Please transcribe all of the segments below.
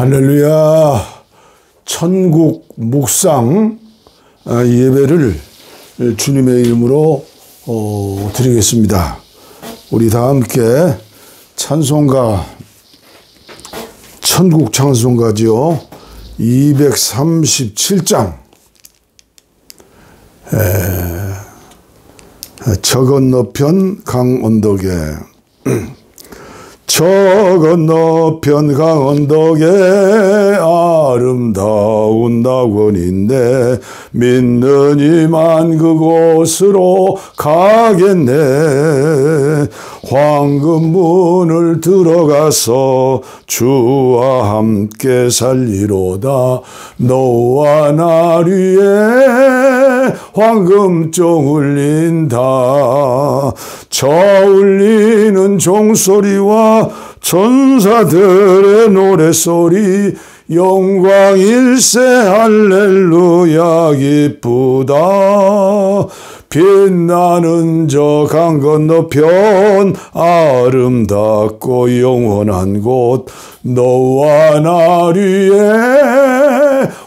할렐루야. 천국 묵상 예배를 주님의 이름으로 드리겠습니다. 우리 다 함께 찬송가, 천국 찬송가지요. 237장 저 건너편 강언덕에 저 건너편 강언덕에 아름다운 낙원인데 믿는 이만 그곳으로 가겠네. 황금문을 들어가서 주와 함께 살리로다. 너와 나 위에 황금종 울린다. 저 울리는 종소리와 천사들의 노래소리 영광일세 할렐루야 기쁘다. 빛나는 저 강 건너편 아름답고 영원한 곳 너와 나 위에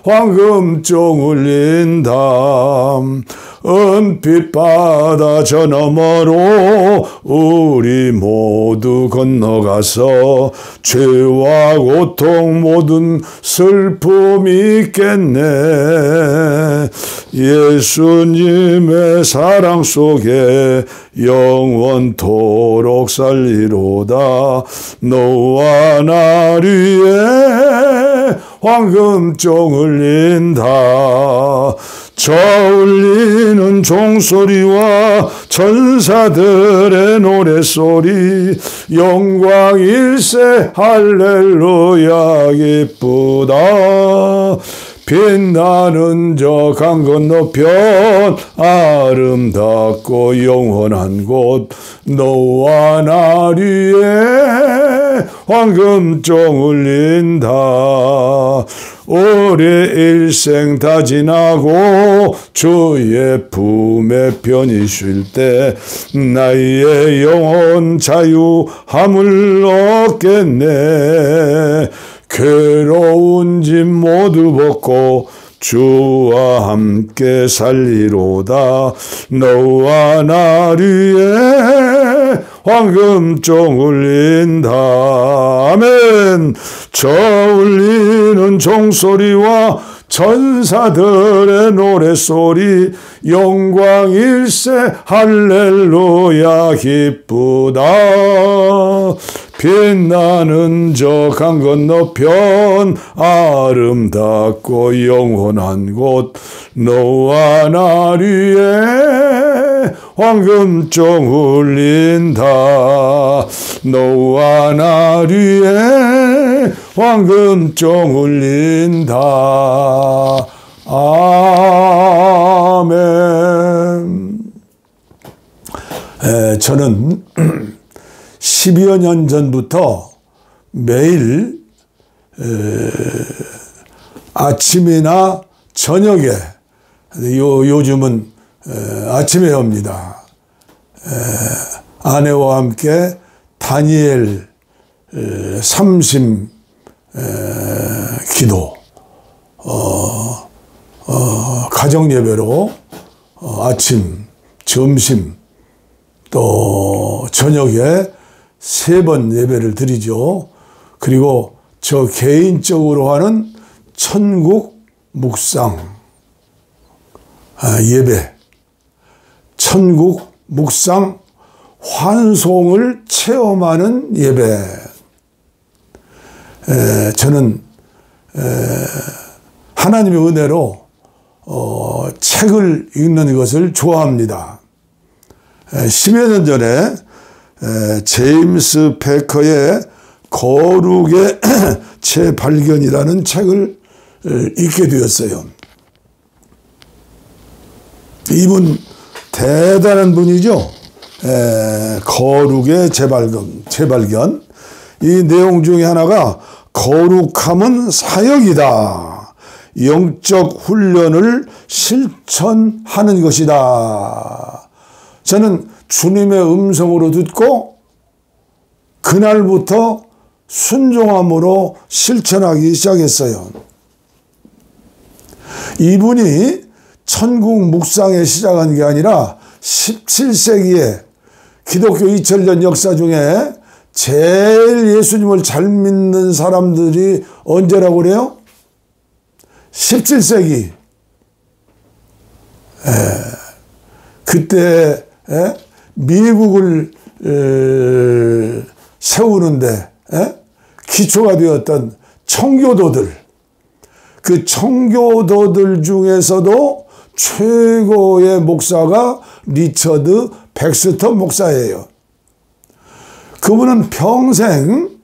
황금종 울린다. 은빛 바다 저 너머로 우리 모두 건너가서 죄와 고통 모든 슬픔이 있겠네. 예수님의 사랑 속에 영원토록 살리로다. 너와 나 위에 황금종 울린다. 저 울리는 종소리와 천사들의 노래소리 영광일세 할렐루야 기쁘다. 빛나는 저 강 건너편 아름답고 영원한 곳 너와 나 위에 황금종 울린다. 올해 일생 다 지나고 주의 품에 편히 쉴 때 나의 영혼 자유함을 얻겠네. 괴로운 짐 모두 벗고 주와 함께 살리로다. 너와 나 위에 황금종 울린다. 아멘. 저 울리는 종소리와 천사들의 노래소리 영광일세 할렐루야 기쁘다. 빛나는 저 강 건너편 아름답고 영원한 곳 너와 나 위에 황금종 울린다. 너와 나 위에 황금종 울린다. 아멘. 저는 10여 년 전부터 매일 아침이나 저녁에 요즘은 아침에 합니다. 아내와 함께 다니엘 3심 기도 가정 예배로 아침, 점심 또 저녁에 3번 예배를 드리죠. 그리고 저 개인적으로 하는 천국 묵상 예배, 천국 묵상 환송을 체험하는 예배. 저는 하나님의 은혜로 책을 읽는 것을 좋아합니다. 10여 년 전에 제임스 패커의 거룩의 재발견이라는 책을 읽게 되었어요. 이분 대단한 분이죠. 거룩의 재발견. 이 내용 중에 하나가 거룩함은 사역이다. 영적 훈련을 실천하는 것이다. 저는 주님의 음성으로 듣고 그날부터 순종함으로 실천하기 시작했어요. 이분이 천국 묵상에 시작한 게 아니라 17세기에 기독교 2000년 역사 중에 제일 예수님을 잘 믿는 사람들이 언제라고 그래요? 17세기. 그때 미국을 세우는데 기초가 되었던 청교도들, 그 청교도들 중에서도 최고의 목사가 리처드 백스터 목사예요. 그분은 평생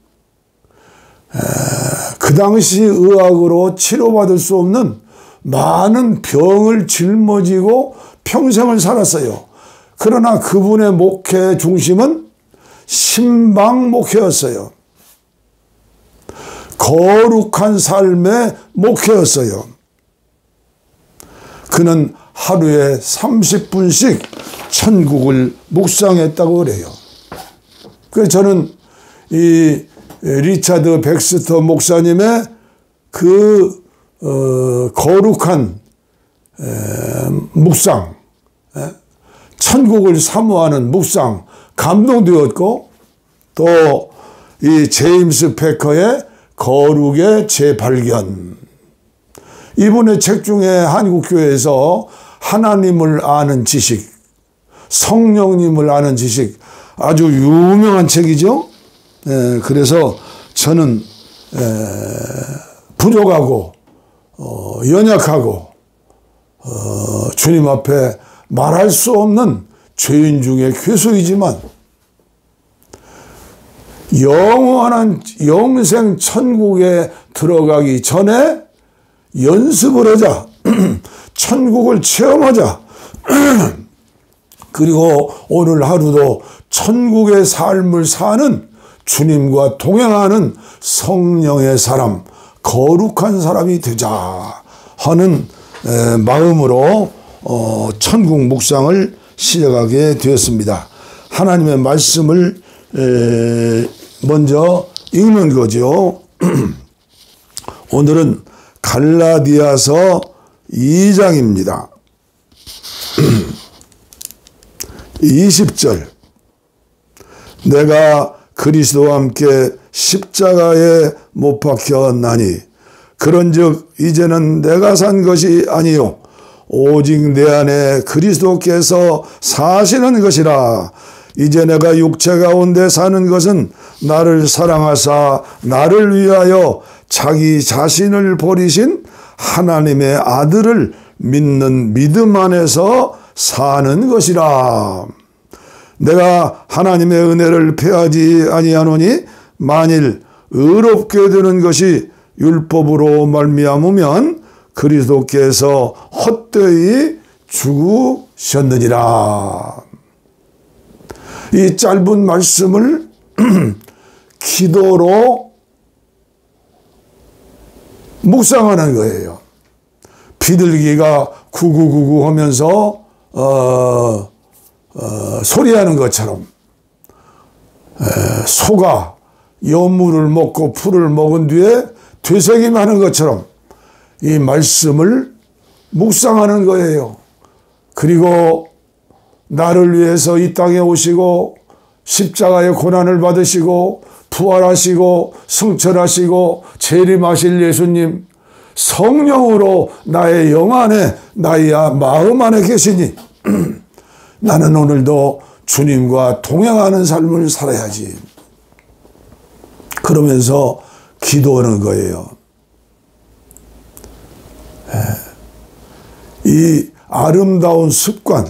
그 당시 의학으로 치료받을 수 없는 많은 병을 짊어지고 평생을 살았어요. 그러나 그분의 목회 중심은 신방 목회였어요. 거룩한 삶의 목회였어요. 그는 하루에 30분씩 천국을 묵상했다고 그래요. 그래서 저는 이 리처드 백스터 목사님의 그 거룩한 묵상, 천국을 사모하는 묵상 감동되었고, 또 이 제임스 패커의 거룩의 재발견, 이분의 책 중에 한국교회에서 하나님을 아는 지식, 성령님을 아는 지식, 아주 유명한 책이죠. 그래서 저는 부족하고 연약하고 주님 앞에 말할 수 없는 죄인 중에 괴수이지만 영원한 영생 천국에 들어가기 전에 연습을 하자. 천국을 체험하자. 그리고 오늘 하루도 천국의 삶을 사는 주님과 동행하는 성령의 사람, 거룩한 사람이 되자 하는 마음으로 천국 묵상을 시작하게 되었습니다. 하나님의 말씀을 먼저 읽는 거죠. 오늘은 갈라디아서 2장입니다. 20절. 내가 그리스도와 함께 십자가에 못 박혔나니 그런즉 이제는 내가 산 것이 아니요 오직 내 안에 그리스도께서 사시는 것이라. 이제 내가 육체 가운데 사는 것은 나를 사랑하사 나를 위하여 자기 자신을 버리신 하나님의 아들을 믿는 믿음 안에서 사는 것이라. 내가 하나님의 은혜를 패하지 아니하노니 만일 의롭게 되는 것이 율법으로 말미암으면 그리스도께서 헛되이 죽으셨느니라. 이 짧은 말씀을 기도로 묵상하는 거예요. 비둘기가 구구구구 하면서 소리하는 것처럼 소가 여물을 먹고 풀을 먹은 뒤에 되새김하는 것처럼 이 말씀을 묵상하는 거예요. 그리고 나를 위해서 이 땅에 오시고 십자가의 고난을 받으시고 부활하시고 성천하시고 재림하실 예수님, 성령으로 나의 영 안에 나의 마음 안에 계시니 나는 오늘도 주님과 동행하는 삶을 살아야지. 그러면서 기도하는 거예요. 이 아름다운 습관,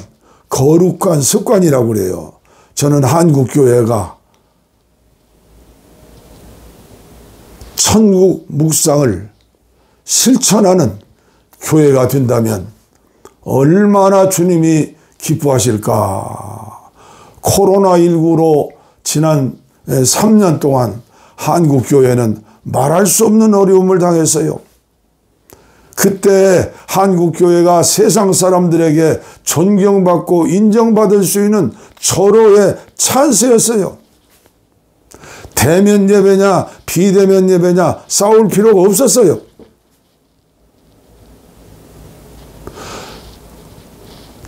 거룩한 습관이라고 그래요. 저는 한국교회가 천국 묵상을 실천하는 교회가 된다면 얼마나 주님이 기뻐하실까. 코로나19로 지난 3년 동안 한국교회는 말할 수 없는 어려움을 당했어요. 그때 한국교회가 세상 사람들에게 존경받고 인정받을 수 있는 절호의 찬스였어요. 대면 예배냐 비대면 예배냐 싸울 필요가 없었어요.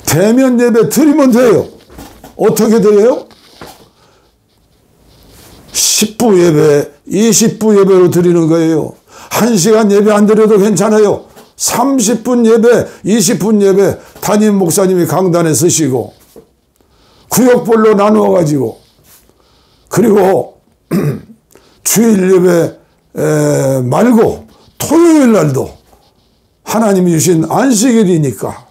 대면 예배 드리면 돼요. 어떻게 드려요? 10부 예배, 20부 예배로 드리는 거예요. 1시간 예배 안 드려도 괜찮아요. 30분 예배, 20분 예배 담임 목사님이 강단에 서시고 구역별로 나누어 가지고, 그리고 주일 예배 말고 토요일 날도 하나님이 주신 안식일이니까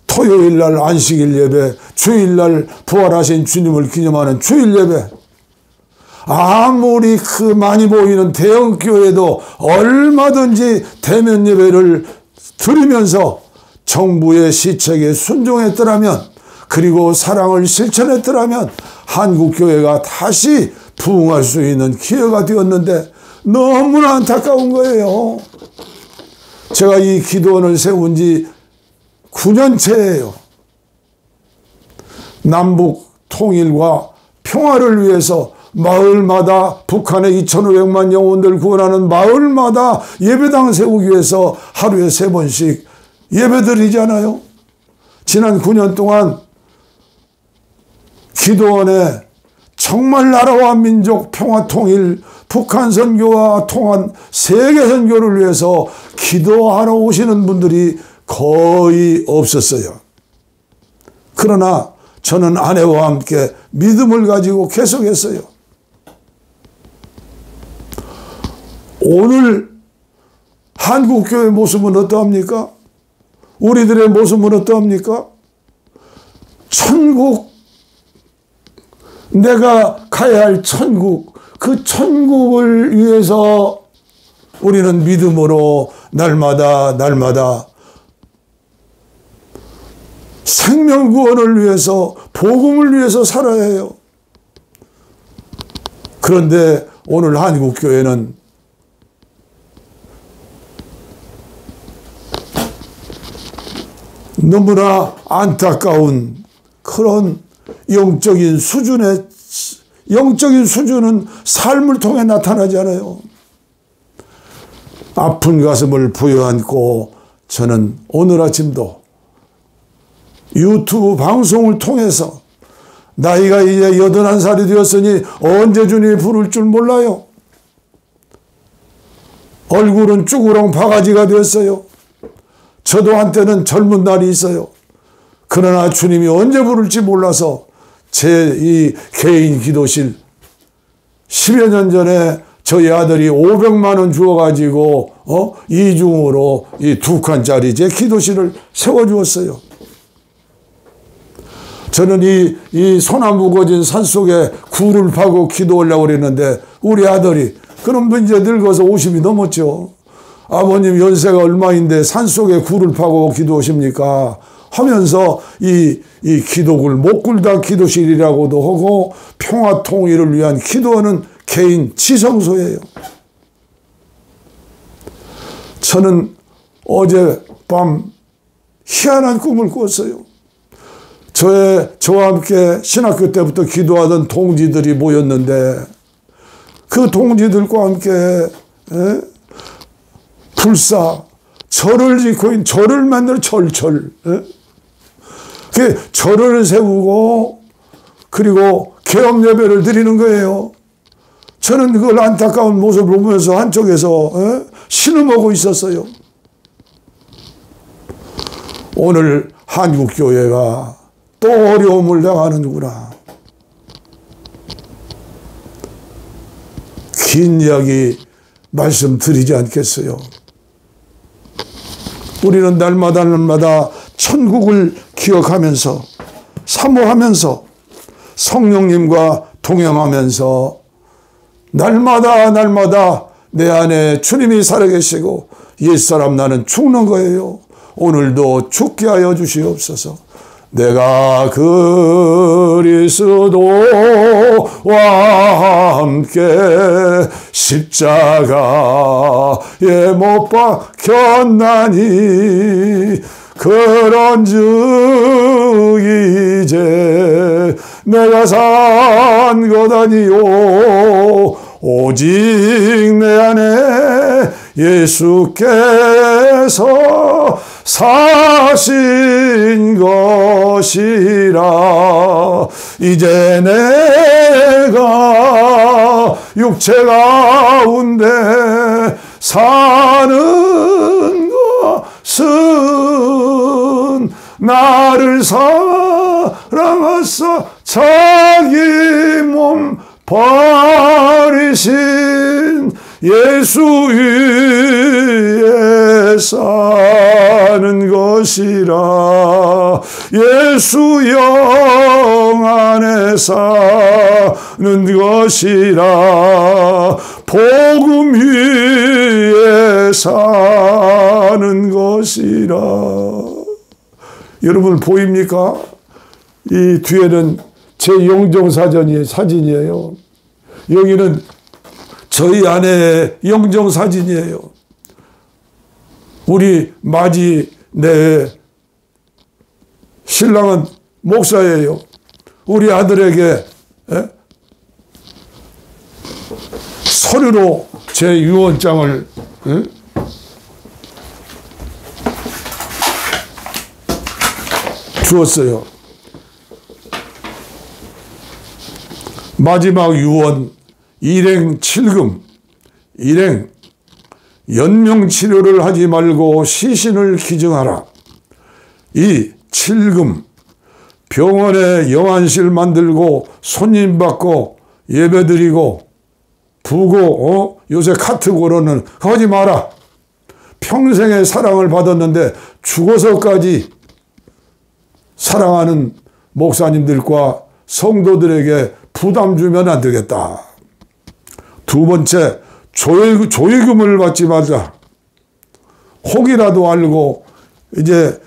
토요일 날 안식일 예배, 주일 날 부활하신 주님을 기념하는 주일 예배. 아무리 그 많이 보이는 대형 교회도 얼마든지 대면 예배를 드리면서 정부의 시책에 순종했더라면, 그리고 사랑을 실천했더라면 한국 교회가 다시 부흥할 수 있는 기회가 되었는데 너무나 안타까운 거예요. 제가 이 기도원을 세운 지 9년째예요. 남북 통일과 평화를 위해서 마을마다 북한의 2,500만 영혼들 구원하는 마을마다 예배당 세우기 위해서 하루에 3번씩 예배드리잖아요. 지난 9년 동안 기도원에 정말 나라와 민족 평화 통일, 북한 선교와 통한 세계 선교를 위해서 기도하러 오시는 분들이 거의 없었어요. 그러나 저는 아내와 함께 믿음을 가지고 계속했어요. 오늘 한국교회 모습은 어떠합니까? 우리들의 모습은 어떠합니까? 천국, 내가 가야 할 천국, 그 천국을 위해서 우리는 믿음으로 날마다 생명구원을 위해서, 복음을 위해서 살아야 해요. 그런데 오늘 한국교회는 너무나 안타까운 그런 영적인 수준은 삶을 통해 나타나잖아요. 아픈 가슴을 부여안고 저는 오늘 아침도 유튜브 방송을 통해서, 나이가 이제 81살이 되었으니 언제 주님이 부를 줄 몰라요. 얼굴은 쭈그렁 바가지가 되었어요. 저도 한때는 젊은 날이 있어요. 그러나 주님이 언제 부를지 몰라서 제 이 개인 기도실 10여 년 전에 저희 아들이 500만 원 주어가지고 이중으로 이 2칸짜리 제 기도실을 세워주었어요. 저는 이 소나무 거진 산속에 굴을 파고 기도하려고 그랬는데 우리 아들이, 그럼 이제 늙어서 50이 넘었죠. 아버님 연세가 얼마인데 산속에 굴을 파고 기도하십니까? 하면서 이 기도굴, 목굴당 기도실이라고도 하고 평화 통일을 위한 기도하는 개인 지성소예요. 저는 어젯밤 희한한 꿈을 꿨어요. 저와 함께 신학교 때부터 기도하던 동지들이 모였는데, 그 동지들과 함께 불사 절을 짓고 있는, 절을 만들어 절을 세우고 그리고 개업 예배를 드리는 거예요. 저는 그걸 안타까운 모습을 보면서 한쪽에서 신음하고 있었어요. 오늘 한국교회가 또 어려움을 당하는구나. 긴 이야기 말씀드리지 않겠어요. 우리는 날마다 천국을 기억하면서 사모하면서 성령님과 동행하면서 날마다 내 안에 주님이 살아계시고 옛사람 나는 죽는 거예요. 오늘도 죽게 하여 주시옵소서. 내가 그리스도와 함께 십자가에 못 박혔나니 그런즉 이제 내가 산 것 아니요 오직 내 안에 예수께서 사신 것이라. 이제 내가 육체 가운데 사는 것은 나를 사랑하사 자기 몸 버리신 예수 위에 사는 것이라. 예수 영 안에 사는 것이라. 복음 위에 사는 것이라. 여러분 보입니까? 이 뒤에는 제 영정사진이에요. 여기는 저희 아내의 영정사진이에요. 우리 마지 내 신랑은 목사예요. 우리 아들에게 서류로 제 유언장을 주었어요. 마지막 유언 일행 7금 일행 연명치료를 하지 말고 시신을 기증하라. 이 7금 병원에 영안실 만들고 손님 받고 예배드리고 부고 요새 카트 고로는 하지 마라. 평생의 사랑을 받았는데 죽어서까지 사랑하는 목사님들과 성도들에게 부담 주면 안 되겠다. 두 번째, 조의금을 받지 말자. 혹이라도 알고 이제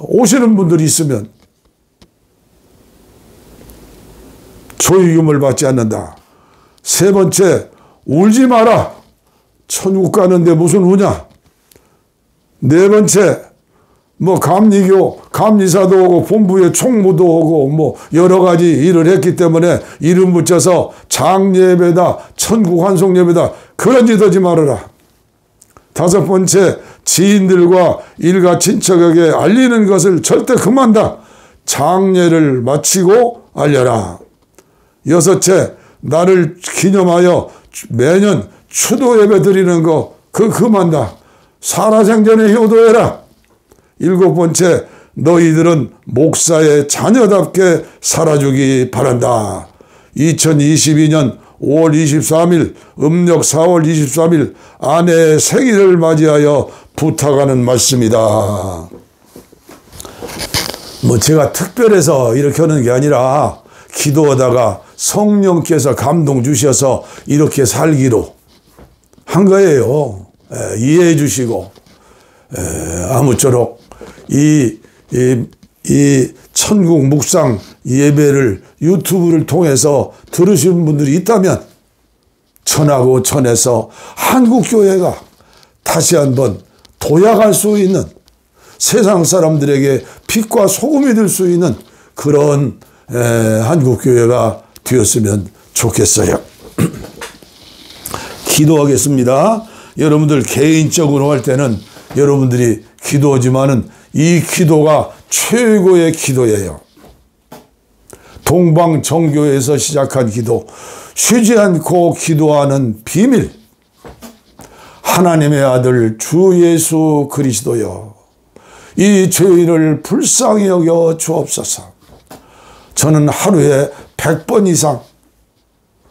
오시는 분들이 있으면 조의금을 받지 않는다. 세 번째, 울지 마라. 천국 가는데 무슨 우냐. 네 번째, 감리교, 감리사도 오고 본부에 총무도 오고 여러 가지 일을 했기 때문에 이름 붙여서 장예배다, 천국 환송예배다, 그런 짓 하지 말아라. 다섯 번째, 지인들과 일가 친척에게 알리는 것을 절대 금한다. 장례를 마치고 알려라. 여섯째, 나를 기념하여 매년 추도 예배 드리는 거 그거 금한다. 살아생전에 효도해라. 일곱 번째, 너희들은 목사의 자녀답게 살아주기 바란다. 2022년 5월 23일 음력 4월 23일 아내의 생일을 맞이하여 부탁하는 말씀이다. 제가 특별해서 이렇게 하는 게 아니라 기도하다가 성령께서 감동 주셔서 이렇게 살기로 한 거예요. 이해해 주시고 아무쪼록 이 천국 묵상 예배를 유튜브를 통해서 들으시는 분들이 있다면 천하고 천에서 한국교회가 다시 한번 도약할 수 있는, 세상 사람들에게 빛과 소금이 될 수 있는 그런 한국교회가 되었으면 좋겠어요. 기도하겠습니다. 여러분들 개인적으로 할 때는 여러분들이 기도하지만은 이 기도가 최고의 기도예요. 동방정교에서 시작한 기도, 쉬지 않고 기도하는 비밀. 하나님의 아들 주 예수 그리스도여, 이 죄인을 불쌍히 여겨 주옵소서. 저는 하루에 100번 이상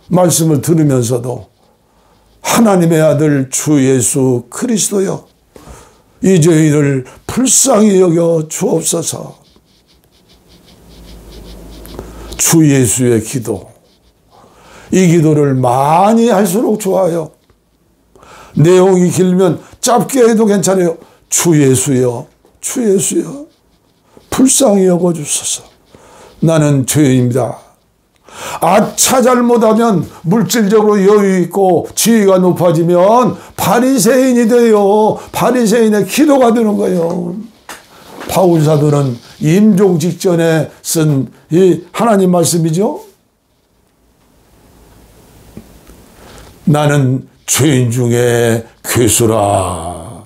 말씀을 들으면서도 하나님의 아들 주 예수 그리스도여, 이 죄인을 불쌍히 여겨 주옵소서. 주 예수의 기도, 이 기도를 많이 할수록 좋아요. 내용이 길면 짧게 해도 괜찮아요. 주 예수여, 주 예수여, 불쌍히 여겨 주소서. 나는 죄인입니다. 아차 잘못하면 물질적으로 여유 있고 지위가 높아지면 바리새인이 돼요. 바리새인의 기도가 되는 거예요. 바울 사도는 임종 직전에 쓴 이 하나님 말씀이죠. 나는 죄인 중에 괴수라.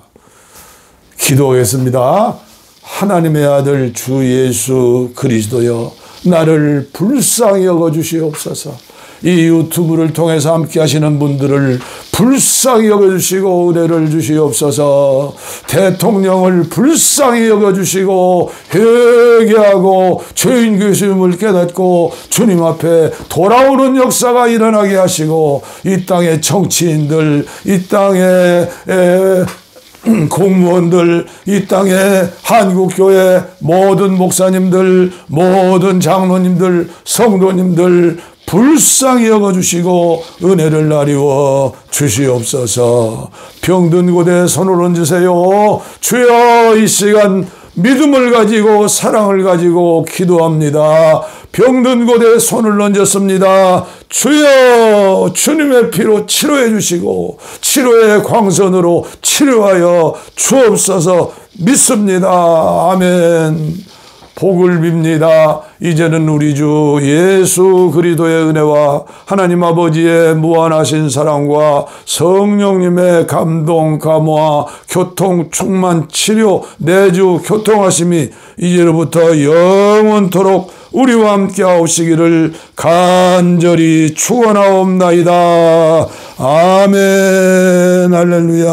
기도하겠습니다. 하나님의 아들 주 예수 그리스도여, 나를 불쌍히 여겨주시옵소서. 이 유튜브를 통해서 함께 하시는 분들을 불쌍히 여겨주시고 은혜를 주시옵소서. 대통령을 불쌍히 여겨주시고 회개하고 죄인 괴수임을 깨닫고 주님 앞에 돌아오는 역사가 일어나게 하시고, 이 땅의 정치인들, 이 땅의 공무원들, 이 땅의 한국교회 모든 목사님들, 모든 장로님들, 성도님들 불쌍히 여겨주시고 은혜를 나리워 주시옵소서. 병든 곳에 손을 얹으세요. 주여, 이 시간 믿음을 가지고 사랑을 가지고 기도합니다. 병든 곳에 손을 얹었습니다. 주여, 주님의 피로 치료해 주시고 치료의 광선으로 치료하여 주옵소서. 믿습니다. 아멘. 복을 빕니다. 이제는 우리 주 예수 그리스도의 은혜와 하나님 아버지의 무한하신 사랑과 성령님의 감동, 감화, 교통, 충만, 치료, 내주, 교통하심이 이제로부터 영원토록 우리와 함께 하시기를 간절히 축원하옵나이다. 아멘. 할렐루야.